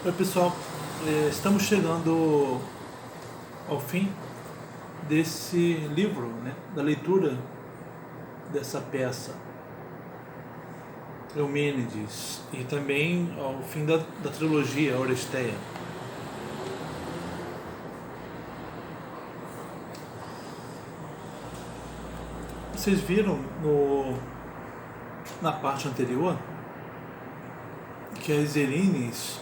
Oi pessoal, estamos chegando ao fim desse livro, né, da leitura dessa peça Eumênides e também ao fim da trilogia Oresteia. Vocês viram na parte anterior que as Erines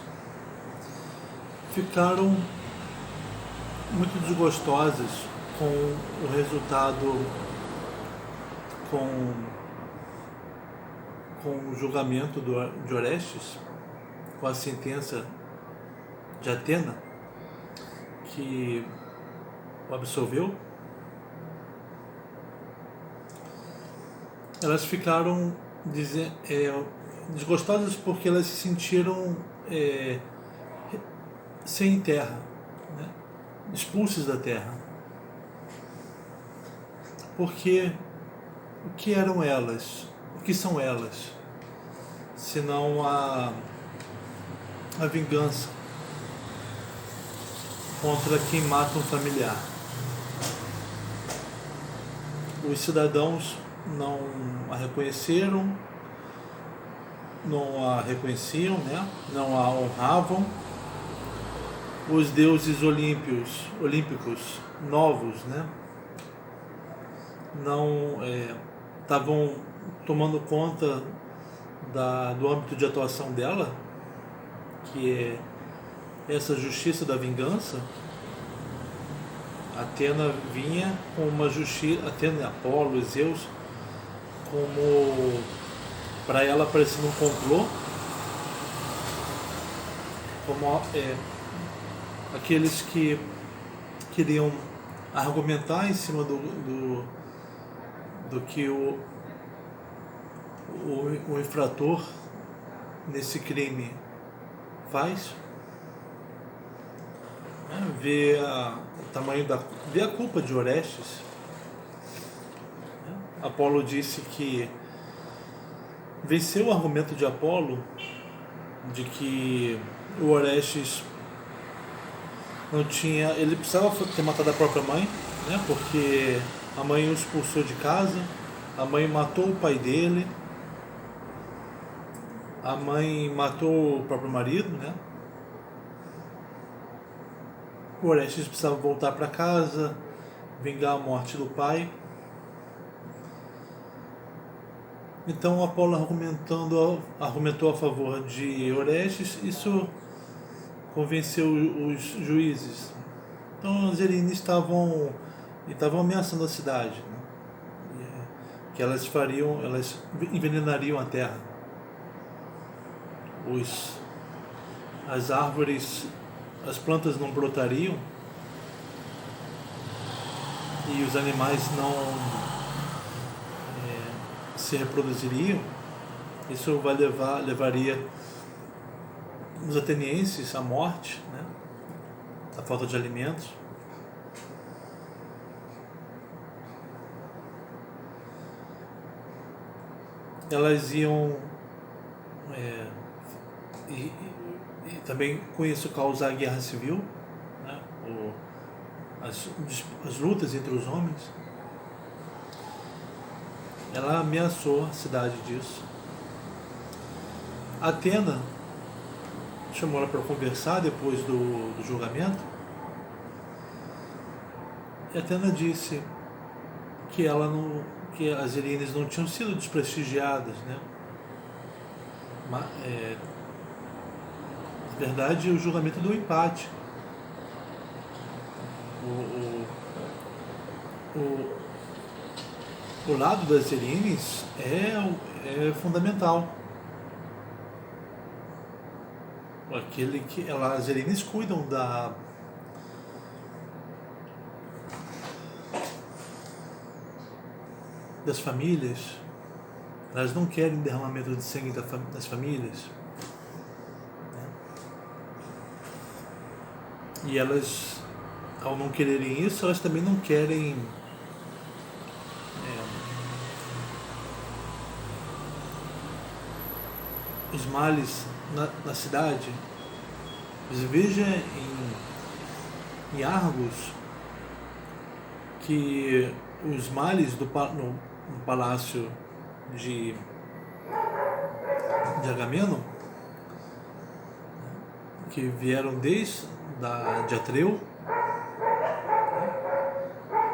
ficaram muito desgostosas com o resultado, com o julgamento de Orestes, com a sentença de Atena, que o absolveu. Elas ficaram desgostosas porque elas se sentiram sem terra, né? Expulsas da terra. Porque o que eram elas? O que são elas? Senão a vingança contra quem mata um familiar. Os cidadãos não a reconheceram, não a reconheciam, né? Não a honravam. Os deuses olímpicos novos, né? Não estavam tomando conta do âmbito de atuação dela, que é essa justiça da vingança. Atena vinha com uma justiça, Atena, Apolo, Zeus, como para ela parecendo um complô, como aqueles que queriam argumentar em cima do que o infrator nesse crime faz, ver o tamanho ver a culpa de Orestes. Apolo disse que venceu o argumento de Apolo de que o Orestes não tinha, ele precisava ter matado a própria mãe, né? Porque a mãe o expulsou de casa, a mãe matou o pai dele, a mãe matou o próprio marido, né? O Orestes precisava voltar para casa, vingar a morte do pai. Então Apolo argumentou a favor de Orestes. Isso convenceu os juízes. Então as Erines estavam ameaçando a cidade, né? Que elas envenenariam a terra. As árvores, as plantas não brotariam e os animais não se reproduziriam. Isso levaria os atenienses à morte, né? À falta de alimentos. Elas iam e também com isso causar guerra civil, né? As lutas entre os homens. Ela ameaçou a cidade disso. Atena chamou ela para conversar depois do julgamento. E Atena disse que as Erines não tinham sido desprestigiadas, né? Na verdade, o julgamento deu empate. O lado das Erines é fundamental. As Erines cuidam das famílias. Elas não querem derramamento de sangue das famílias. E elas, ao não quererem isso, elas também não querem os males na cidade. Você veja em Argos que os males no palácio de Agamenon, que vieram de Atreu,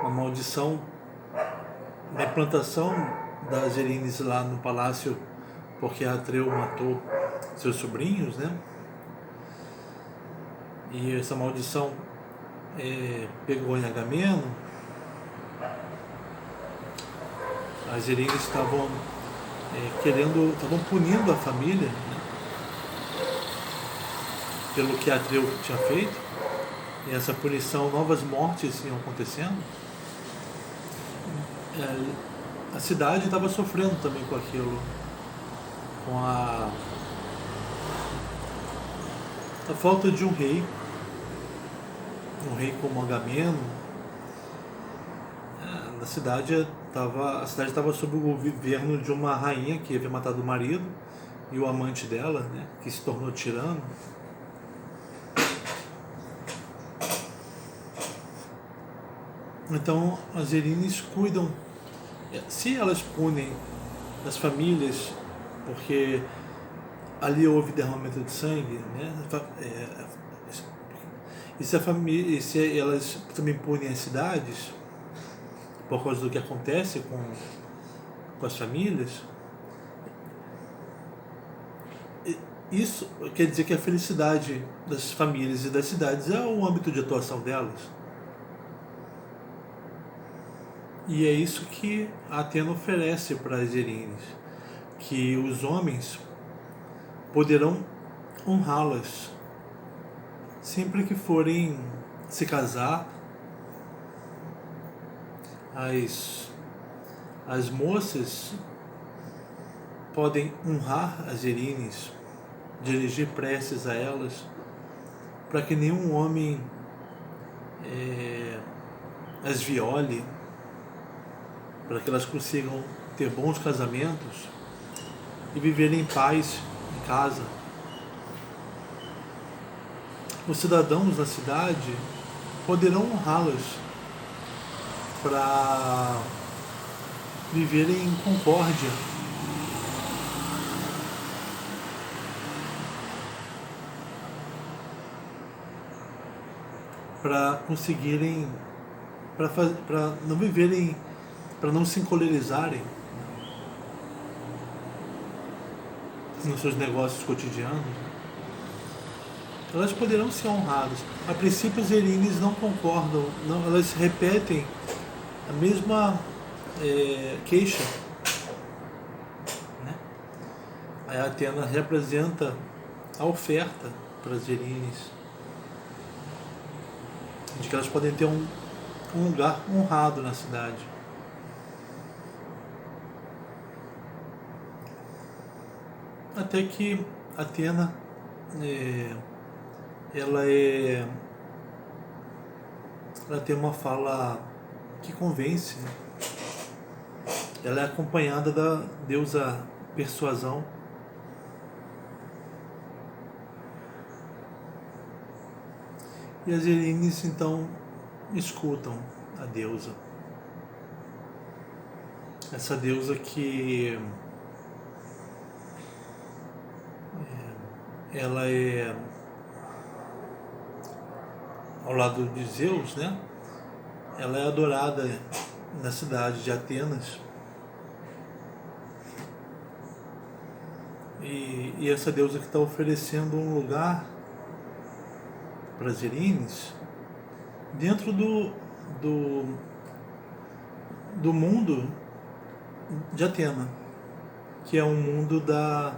uma maldição da implantação das Erines lá no palácio, porque Atreu matou seus sobrinhos, né? E essa maldição pegou em Agamenon. As Erines estavam estavam punindo a família, né, pelo que Atreu tinha feito. E essa punição, novas mortes iam acontecendo. A cidade estava sofrendo também com aquilo, com a falta de um rei como Agamenon. A cidade estava sob o governo de uma rainha que havia matado o marido e o amante dela, né, que se tornou tirano. Então as Erines cuidam, se elas punem as famílias, porque ali houve derramamento de sangue, né? E se elas também punem as cidades por causa do que acontece com as famílias, isso quer dizer que a felicidade das famílias e das cidades é o âmbito de atuação delas. E é isso que a Atena oferece para as Erines, que os homens poderão honrá-las sempre que forem se casar. As moças podem honrar as Erines, dirigir preces a elas, para que nenhum homem as viole, para que elas consigam ter bons casamentos e viverem em paz em casa. Os cidadãos da cidade poderão honrá-las para viverem em concórdia, para conseguirem, para não viverem, para não se encolerizarem nos seus negócios cotidianos. Elas poderão ser honradas. A princípio, as Erines não concordam, não, elas repetem a mesma queixa, né? A Atena representa a oferta para as Erines, de que elas podem ter um lugar honrado na cidade. Até que Atena ela tem uma fala que convence. Ela é acompanhada da deusa Persuasão. E as Erines então escutam a deusa. Essa deusa que ela é ao lado de Zeus, né? Ela é adorada na cidade de Atenas. E essa deusa que está oferecendo um lugar para as Erines dentro do mundo de Atena, que é um mundo da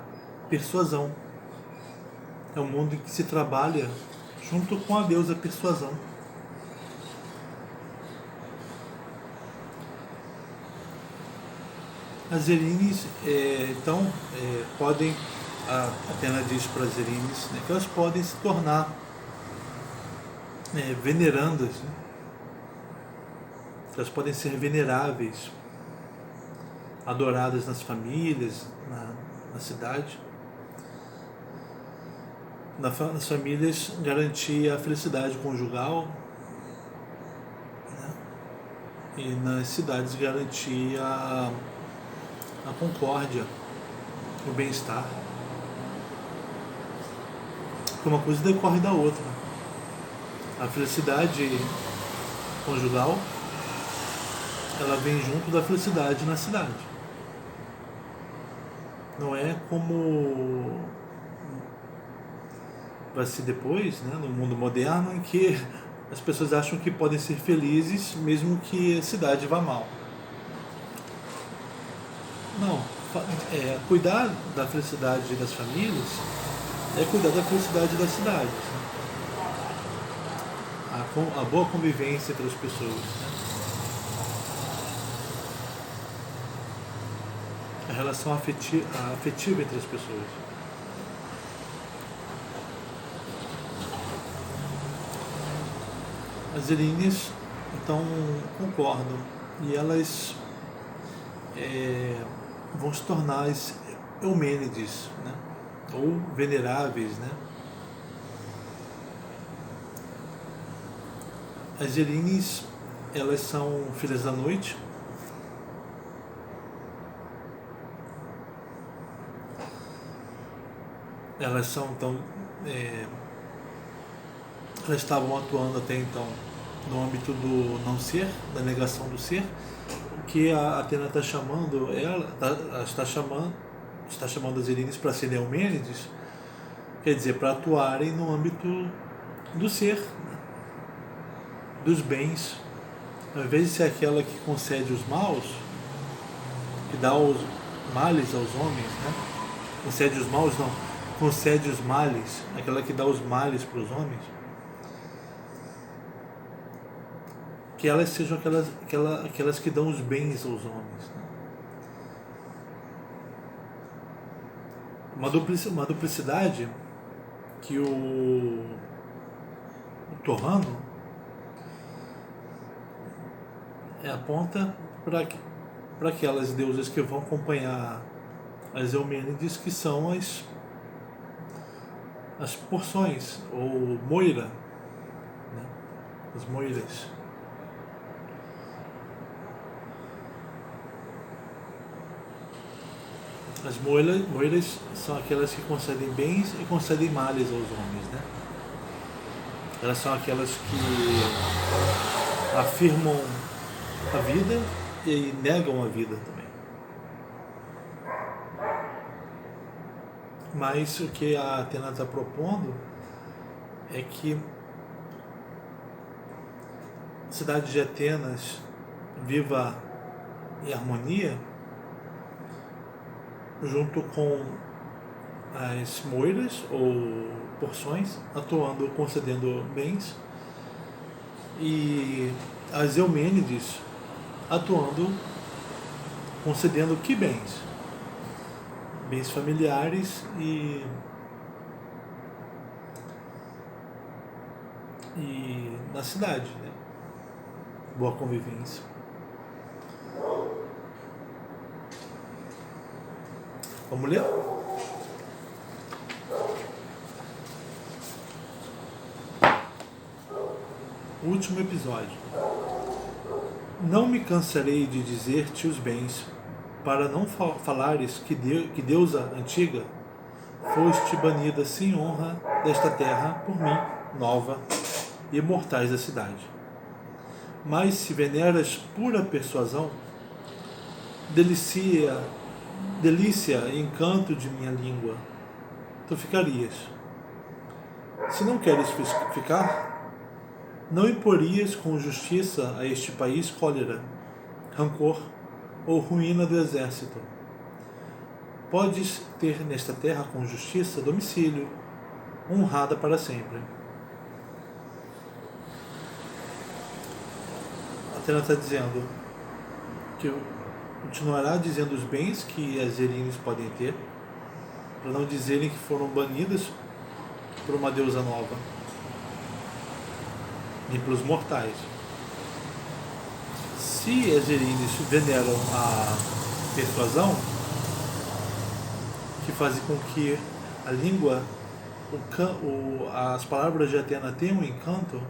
persuasão. É um mundo em que se trabalha junto com a deusa Persuasão. As Erines, então, podem, a Atena diz para as Erines, né, que elas podem se tornar venerandas, né? Elas podem ser veneráveis, adoradas nas famílias, na cidade. nas famílias garantia a felicidade conjugal, né? E nas cidades garantia a concórdia, o bem-estar. Porque uma coisa decorre da outra. A felicidade conjugal, ela vem junto da felicidade na cidade. Não é como vai ser depois, né, no mundo moderno, em que as pessoas acham que podem ser felizes mesmo que a cidade vá mal. Não, cuidar da felicidade das famílias é cuidar da felicidade das cidades, né? A boa convivência entre as pessoas, né? A relação afetiva entre as pessoas. As Erines, então, concordam, e elas vão se tornar as Eumênides, né? Ou veneráveis, né? As Erines, elas são filhas da noite. Elas são, então, elas estavam atuando até então no âmbito do não ser, da negação do ser, que a Atena está chamando, está chamando as Erines para serem Eumênides, quer dizer, para atuarem no âmbito do ser, né? Dos bens, ao invés de ser aquela que concede os maus, que dá os males aos homens, né? Concede os maus, não, concede os males, aquela que dá os males para os homens, que elas sejam aquelas que dão os bens aos homens, né? Uma duplicidade que o Torrano aponta para aquelas deusas que vão acompanhar as Eumênides, que são as porções, ou moira, né? As moiras. As moiras são aquelas que concedem bens e concedem males aos homens, né? Elas são aquelas que afirmam a vida e negam a vida também. Mas o que a Atena está propondo é que a cidade de Atenas viva em harmonia junto com as moiras ou porções, atuando, concedendo bens, e as Eumênides atuando, concedendo que bens? Bens familiares e na cidade, né? Boa convivência. Vamos ler? Último episódio. Não me cansarei de dizer-te os bens, para não falares que deusa antiga, foste banida sem honra desta terra por mim, nova, e mortais da cidade. Mas se veneras pura persuasão, delícia e encanto de minha língua, tu ficarias. Se não queres ficar, não imporias com justiça a este país cólera, rancor ou ruína do exército. Podes ter nesta terra com justiça domicílio, honrada para sempre. Atena está dizendo que continuará dizendo os bens que as Erines podem ter, para não dizerem que foram banidas por uma deusa nova, nem pelos mortais. Se as Erines veneram a persuasão, que fazem com que a língua as palavras de Atena têm um encanto,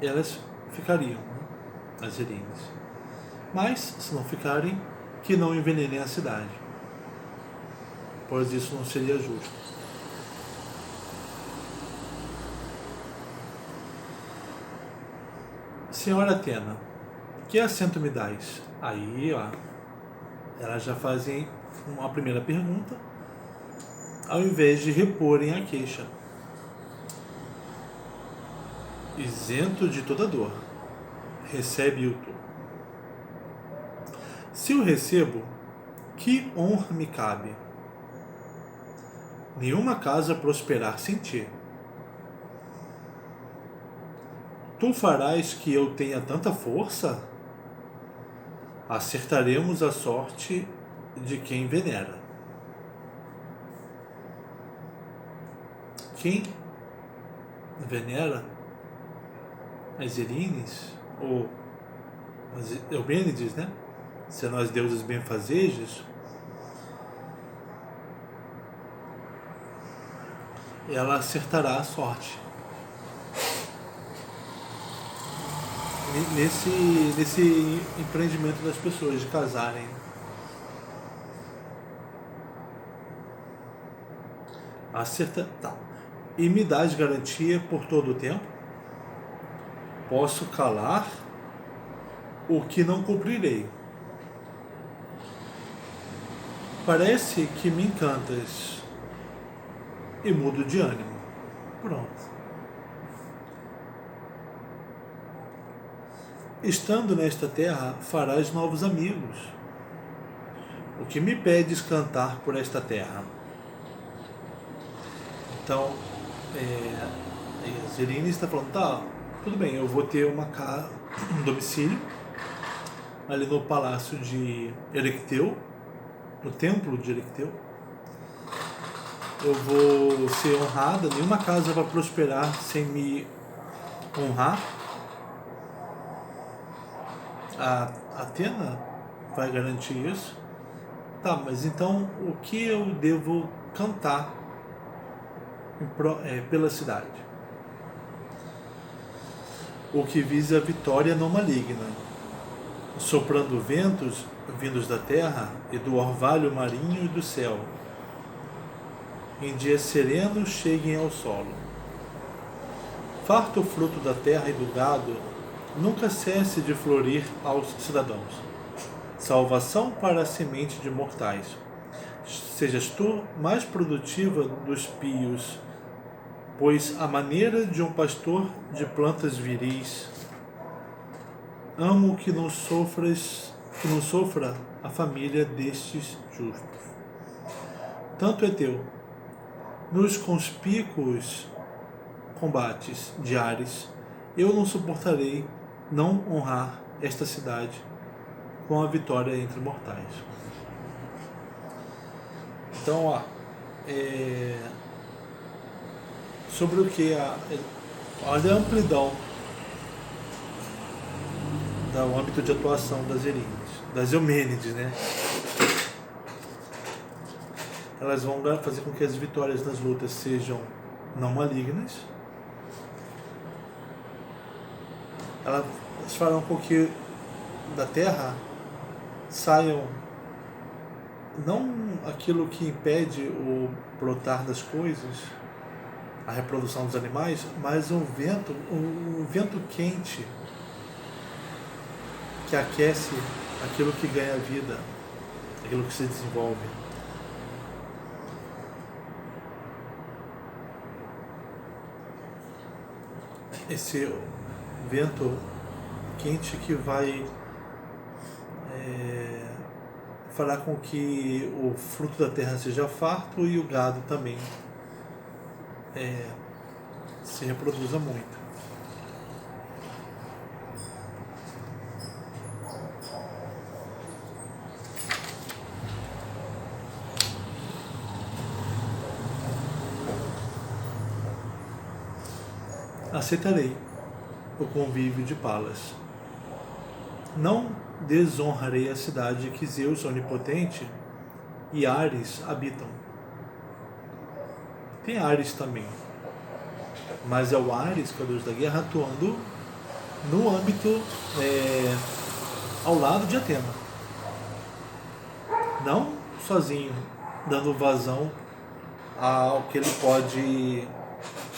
elas ficariam, né? As Erines. Mas, se não ficarem, que não envenenem a cidade, pois isso não seria justo. Senhora Atena, que assento me dás? Aí, ó, elas já fazem uma primeira pergunta, ao invés de reporem a queixa. Isento de toda dor, recebe-o tu. Se o recebo, que honra me cabe? Nenhuma casa prosperar sem ti. Tu farás que eu tenha tanta força? Acertaremos a sorte de quem venera. Quem venera as Erines, ou as Eumênides, né? Sendo as deusas benfazejas, ela acertará a sorte. Nesse empreendimento das pessoas de casarem. Acerta, tá. E me dás garantia por todo o tempo? Posso calar o que não cumprirei. Parece que me encantas e mudo de ânimo. Pronto. Estando nesta terra, farás novos amigos. O que me pedes cantar por esta terra? Então, a Zerine está falando, tá, tudo bem, eu vou ter uma casa, um domicílio, ali no palácio de Erecteu, no templo de Erecteu. Eu vou ser honrada, nenhuma casa vai prosperar sem me honrar. A Atena vai garantir isso. Tá, mas então o que eu devo cantar pela cidade? O que visa a vitória não maligna, soprando ventos vindos da terra e do orvalho marinho e do céu, em dias serenos cheguem ao solo. Farto o fruto da terra e do gado, nunca cesse de florir aos cidadãos. Salvação para a semente de mortais. Sejas tu mais produtiva dos pios, pois a maneira de um pastor de plantas viris. Amo que não sofra a família destes justos. Tanto é teu. Nos conspícuos combates de Ares, eu não suportarei não honrar esta cidade com a vitória entre mortais. Então, sobre o que olha a amplidão do âmbito de atuação das Erines, das Eumênides, né? Elas vão fazer com que as vitórias nas lutas sejam não malignas. Elas farão com que da terra saiam não aquilo que impede o brotar das coisas, a reprodução dos animais, mas um vento quente que aquece aquilo que ganha vida, aquilo que se desenvolve. Esse vento quente que vai fará com que o fruto da terra seja farto e o gado também se reproduza muito. Aceitarei o convívio de Palas. Não desonrarei a cidade que Zeus onipotente e Ares habitam. Tem Ares também, mas é o Ares, que é o deus da guerra, atuando no âmbito ao lado de Atena, não sozinho, dando vazão ao que ele pode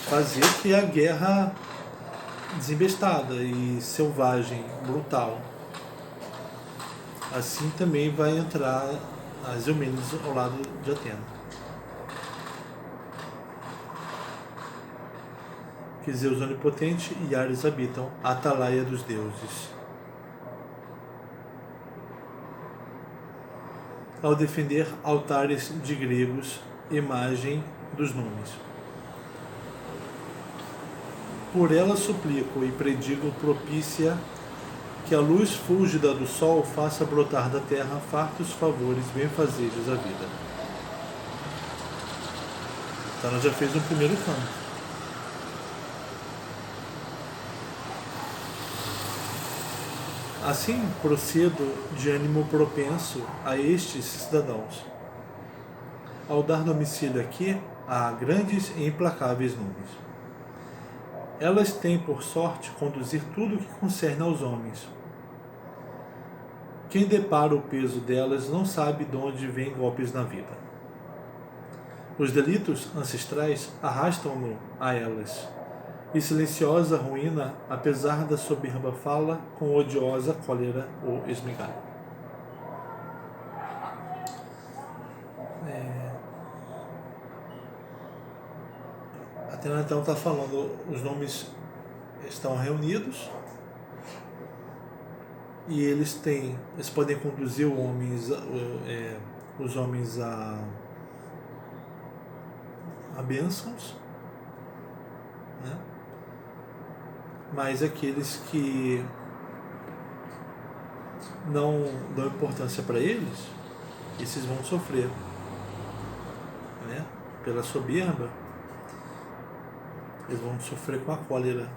fazer, que é a guerra desembestada e selvagem, brutal. Assim também vai entrar as Eumênides ao lado de Atena. Que Zeus onipotente e Ares habitam a atalaia dos deuses. Ao defender altares de gregos, imagem dos nomes. Por ela suplico e predigo propícia que a luz fúlgida do sol faça brotar da terra fartos favores benfazeres à vida. Então ela já fez um primeiro canto. Assim procedo de ânimo propenso a estes cidadãos, ao dar domicílio aqui a grandes e implacáveis nuvens. Elas têm por sorte conduzir tudo o que concerne aos homens. Quem depara o peso delas não sabe de onde vêm golpes na vida. Os delitos ancestrais arrastam-no a elas, e silenciosa ruína, apesar da soberba fala, com odiosa cólera o esmigalha. Atena então está falando, os nomes estão reunidos e eles podem conduzir os homens a bênçãos, né? Mas aqueles que não dão importância para eles, esses vão sofrer, né? Pela soberba, eles vão sofrer com a cólera.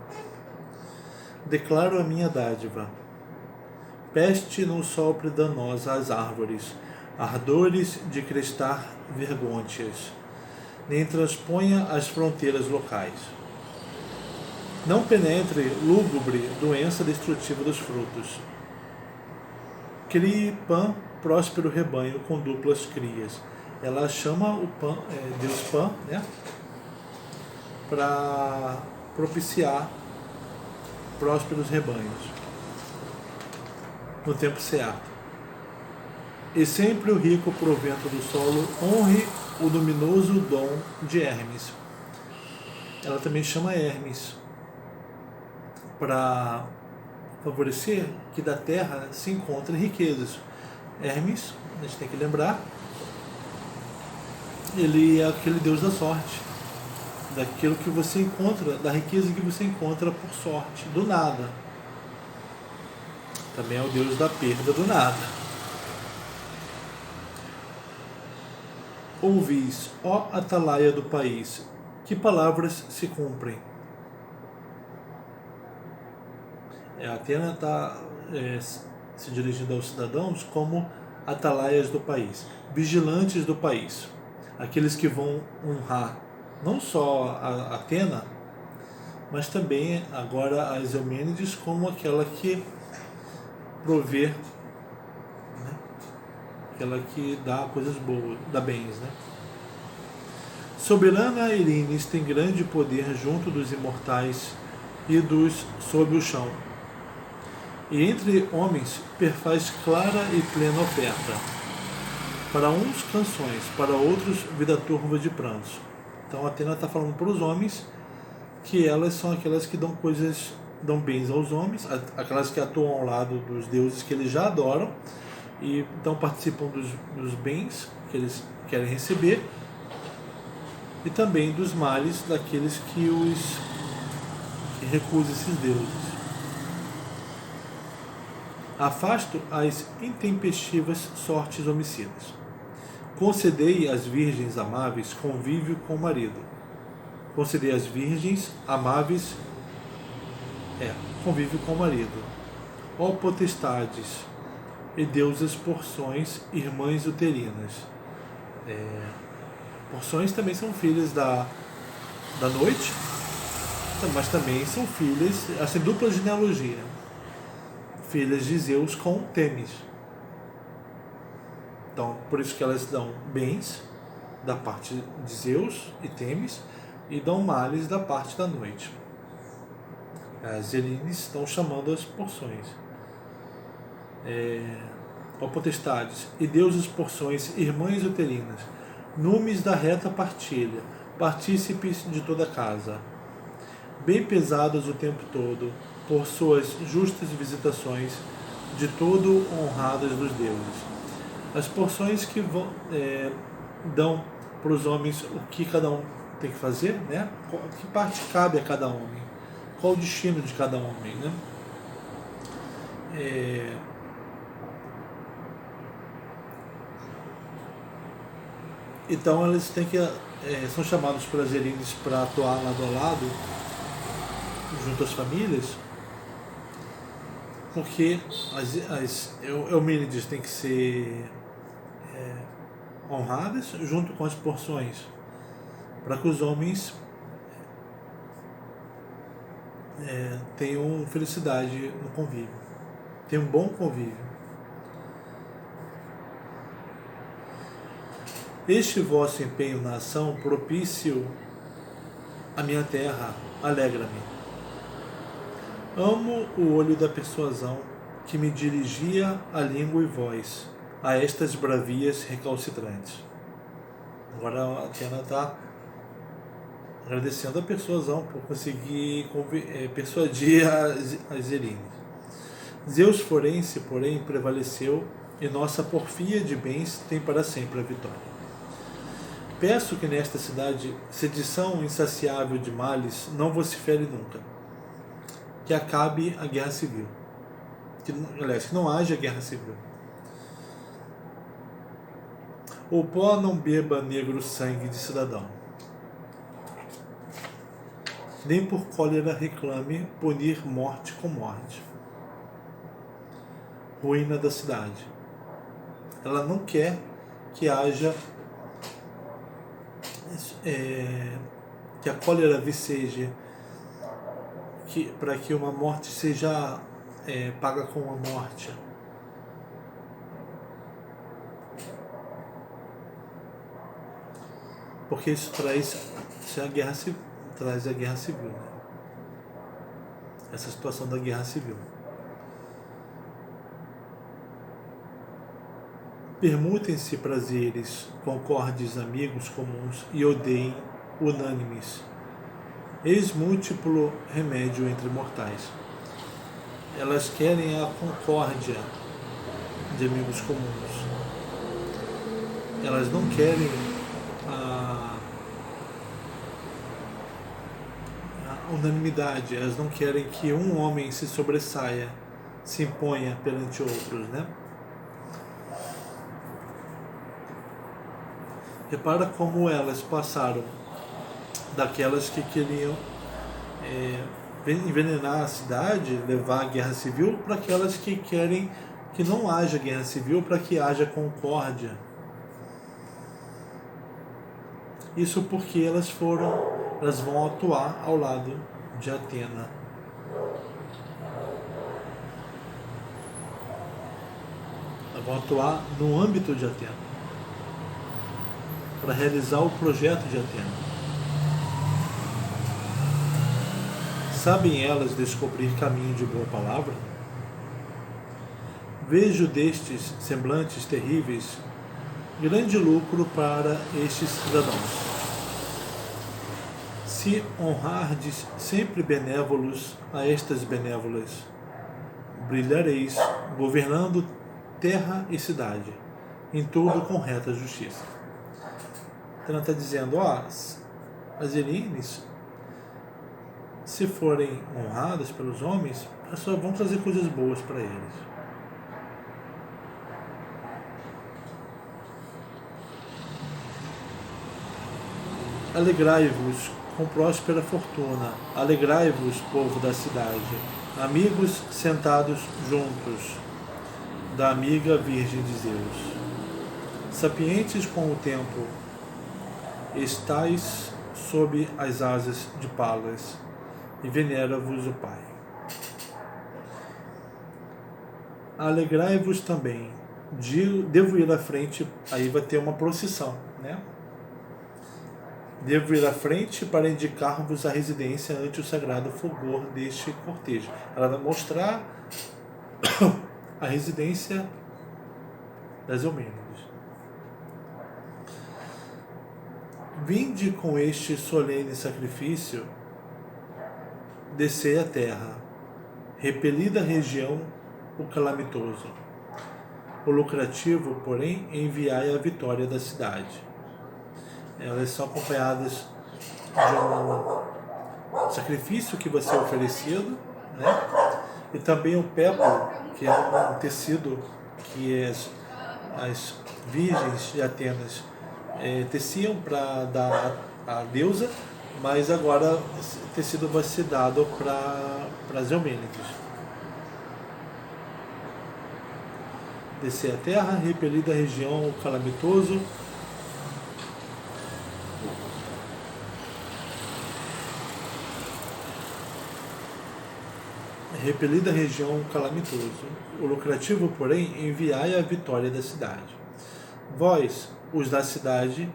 Declaro a minha dádiva. Peste não sopre danosa às árvores, ardores de crestar vergônteas, nem transponha as fronteiras locais. Não penetre lúgubre doença destrutiva dos frutos. Crie Pan, próspero rebanho com duplas crias. Ela chama o Pan, Deus Pan, né, para propiciar prósperos rebanhos no tempo certo. E sempre o rico provento do solo honre o luminoso dom de Hermes. Ela também chama Hermes para favorecer que da terra se encontrem riquezas. Hermes, a gente tem que lembrar, ele é aquele deus da sorte, daquilo que você encontra, da riqueza que você encontra por sorte, do nada. Também é o deus da perda do nada. Ouvis, ó atalaia do país, que palavras se cumprem. A Atena está se dirigindo aos cidadãos como atalaias do país, vigilantes do país, aqueles que vão honrar não só a Atena, mas também agora as Eumênides como aquela que provê, né? Aquela que dá coisas boas, dá bens, né? Soberana Erines tem grande poder junto dos imortais e dos sob o chão. E entre homens perfaz clara e plena oferta. Para uns canções, para outros vida turva de prantos. Então a Atena está falando para os homens que elas são aquelas que dão coisas, dão bens aos homens, aquelas que atuam ao lado dos deuses que eles já adoram e então participam dos bens que eles querem receber e também dos males daqueles que recusam esses deuses. Afasto as intempestivas sortes homicidas. Concedei às virgens amáveis convívio com o marido. Concedei às virgens amáveis convívio com o marido. Ó potestades e deusas porções, irmãs uterinas. porções também são filhas da noite, mas também são filhas, assim, dupla genealogia, filhas de Zeus com Temis. Então, por isso que elas dão bens da parte de Zeus e Temis e dão males da parte da noite. As Elines estão chamando as porções. Ó potestades, e deuses porções, irmãs uterinas, numes da reta partilha, partícipes de toda casa, bem pesadas o tempo todo, por suas justas visitações, de todo honradas dos deuses. As porções que dão para os homens o que cada um tem que fazer, né? Que parte cabe a cada homem, qual o destino de cada homem, né? Então eles têm que são chamados pelas Elines para atuar lado a lado junto às famílias, porque as Eumênides têm que ser honradas junto com as porções, para que os homens tenham felicidade no convívio, tenham um bom convívio. Este vosso empenho na ação propício a minha terra, alegra-me. Amo o olho da persuasão que me dirigia a língua e voz a estas bravias recalcitrantes. Agora a Atena está agradecendo a persuasão por conseguir persuadir as Elines. Zeus forense, porém, prevaleceu e nossa porfia de bens tem para sempre a vitória. Peço que nesta cidade sedição insaciável de males não vocifere nunca. Que acabe a guerra civil. Que não haja guerra civil. O pó não beba negro sangue de cidadão. Nem por cólera reclame punir morte com morte. Ruína da cidade. Ela não quer que haja que a cólera viceje, para que uma morte seja paga com uma morte. Porque isso traz a guerra civil, né? Essa situação da guerra civil. Permutem-se prazeres, concordes amigos comuns e odeiem unânimes. Eis múltiplo remédio entre mortais. Elas querem a concórdia de amigos comuns. Elas não querem a unanimidade. Elas não querem que um homem se sobressaia, se imponha perante outros, né? Repara como elas passaram daquelas que queriam envenenar a cidade, levar a guerra civil, para aquelas que querem que não haja guerra civil, para que haja concórdia. Isso porque elas vão atuar ao lado de Atena. Elas vão atuar no âmbito de Atena, para realizar o projeto de Atena. Sabem elas descobrir caminho de boa palavra? Vejo destes semblantes terríveis grande lucro para estes cidadãos. Se honrardes sempre benévolos a estas benévolas, brilhareis, governando terra e cidade, em tudo com reta justiça. Ela está dizendo, as Elines, se forem honradas pelos homens, elas só vão trazer coisas boas para eles. Alegrai-vos com próspera fortuna, alegrai-vos, povo da cidade, amigos sentados juntos, da amiga Virgem de Zeus. Sapientes com o tempo, estais sob as asas de Palas, e venera-vos o Pai. Alegrai-vos também. Devo ir à frente, aí vai ter uma procissão, né? Devo ir à frente para indicar-vos a residência ante o sagrado fulgor deste cortejo. Ela vai mostrar a residência das Eumênides. Vinde com este solene sacrifício, descei a terra, repelida a região o calamitoso. O lucrativo, porém, enviai a vitória da cidade. Elas são acompanhadas de um sacrifício que vai ser oferecido, né? E também o peplo, que é um tecido que as virgens de Atenas teciam para dar à deusa, mas agora esse tecido vai ser dado para as Eumênides. Descer a terra, repelida a região calamitoso. Repelida a região calamitoso. O lucrativo, porém, enviai a vitória da cidade. Vós, os da cidade,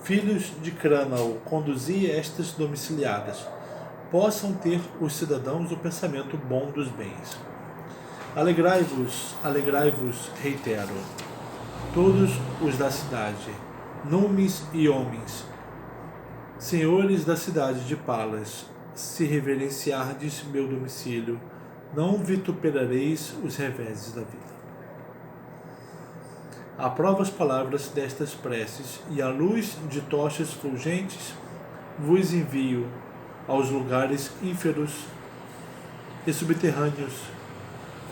filhos de Crânao, conduzi estas domiciliadas, possam ter os cidadãos o pensamento bom dos bens. Alegrai-vos, reitero, todos os da cidade, numes e homens, senhores da cidade de Palas, se reverenciardes meu domicílio, não vituperareis os reveses da vida. Aprovo as palavras destas preces, e à luz de tochas fulgentes vos envio aos lugares ínferos e subterrâneos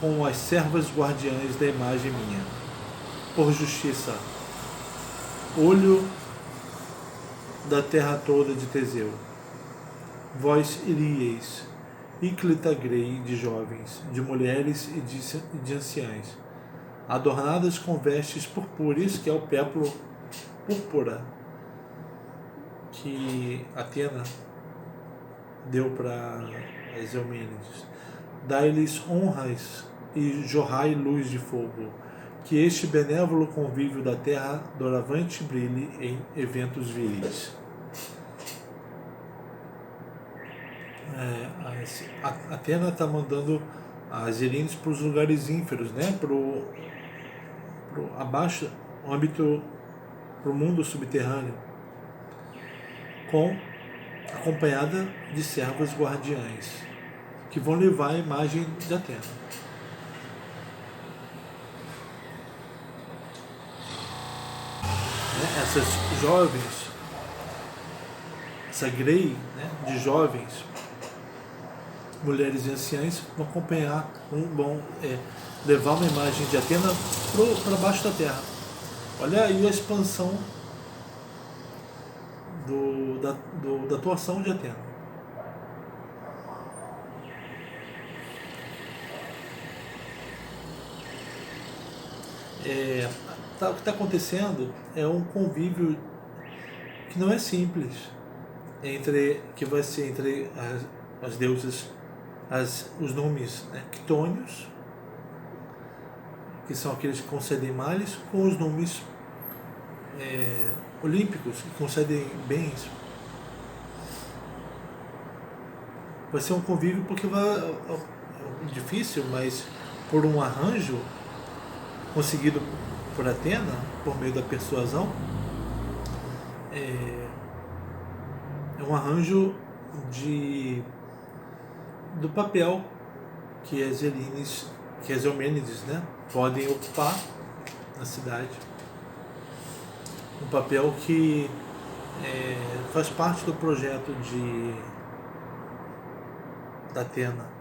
com as servas guardiãs da imagem minha. Por justiça, olho da terra toda de Teseu, vós iríeis, ínclita grei de jovens, de mulheres e de anciãs, adornadas com vestes purpúreas, que é o peplo púrpura que Atena deu para as Eumênides. Dai-lhes honras e jorrai luz de fogo, que este benévolo convívio da terra doravante brilhe em eventos viris. Atena está mandando as Helênides para os lugares ínferos, né? Abaixo, no âmbito, para o mundo subterrâneo, acompanhada de servas guardiãs, que vão levar a imagem de Atena. Essas jovens, essa grei, né, de jovens, mulheres e anciãs, vão acompanhar, vão levar uma imagem de Atena para baixo da terra. Olha aí a expansão da atuação de Atena. O que está acontecendo é um convívio que não é simples, que vai ser entre as deusas, os nomes, né, quitônios, que são aqueles que concedem males, com os nomes olímpicos, que concedem bens. Vai ser um convívio porque é difícil, mas por um arranjo conseguido por Atena, por meio da persuasão, é um arranjo do papel que as Eumênides, né, podem ocupar na cidade. Um papel que faz parte do projeto da Atena.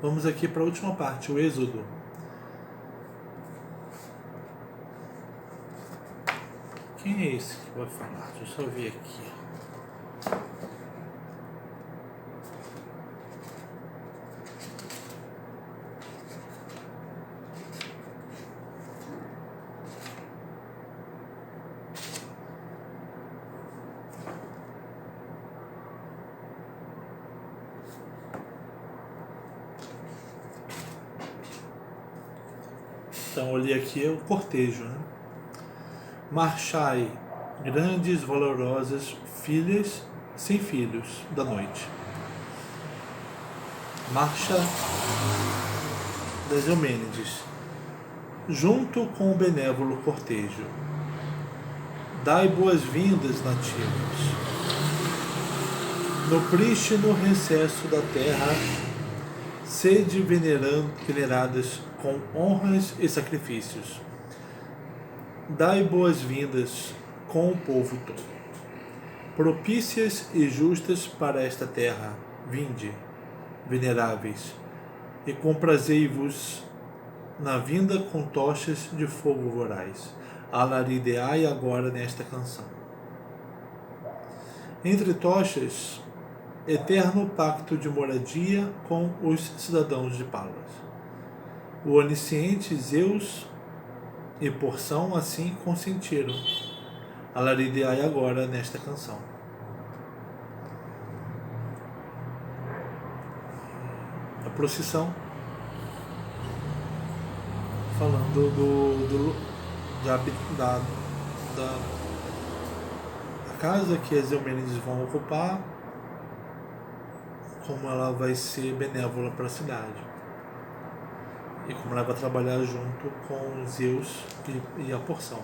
Vamos aqui para a última parte, o Êxodo. Quem é esse que vai falar? Deixa eu só ver aqui. Então, eu li aqui o cortejo, né? Marchai, grandes, valorosas filhas sem filhos da noite. Marcha das Eumênides, junto com o benévolo cortejo. Dai boas-vindas, nativos. No prístino recesso da terra, sede veneradas com honras e sacrifícios. Dai boas-vindas com o povo todo. Propícias e justas para esta terra, vinde, veneráveis, e comprazei-vos na vinda com tochas de fogo voraz. Alarideai agora nesta canção. Entre tochas, eterno pacto de moradia com os cidadãos de Palas. O onisciente Zeus e Porção assim consentiram. Alarideai agora nesta canção. A procissão, falando da casa que as Eumênides vão ocupar, como ela vai ser benévola para a cidade e como ela vai trabalhar junto com Zeus e a Porção.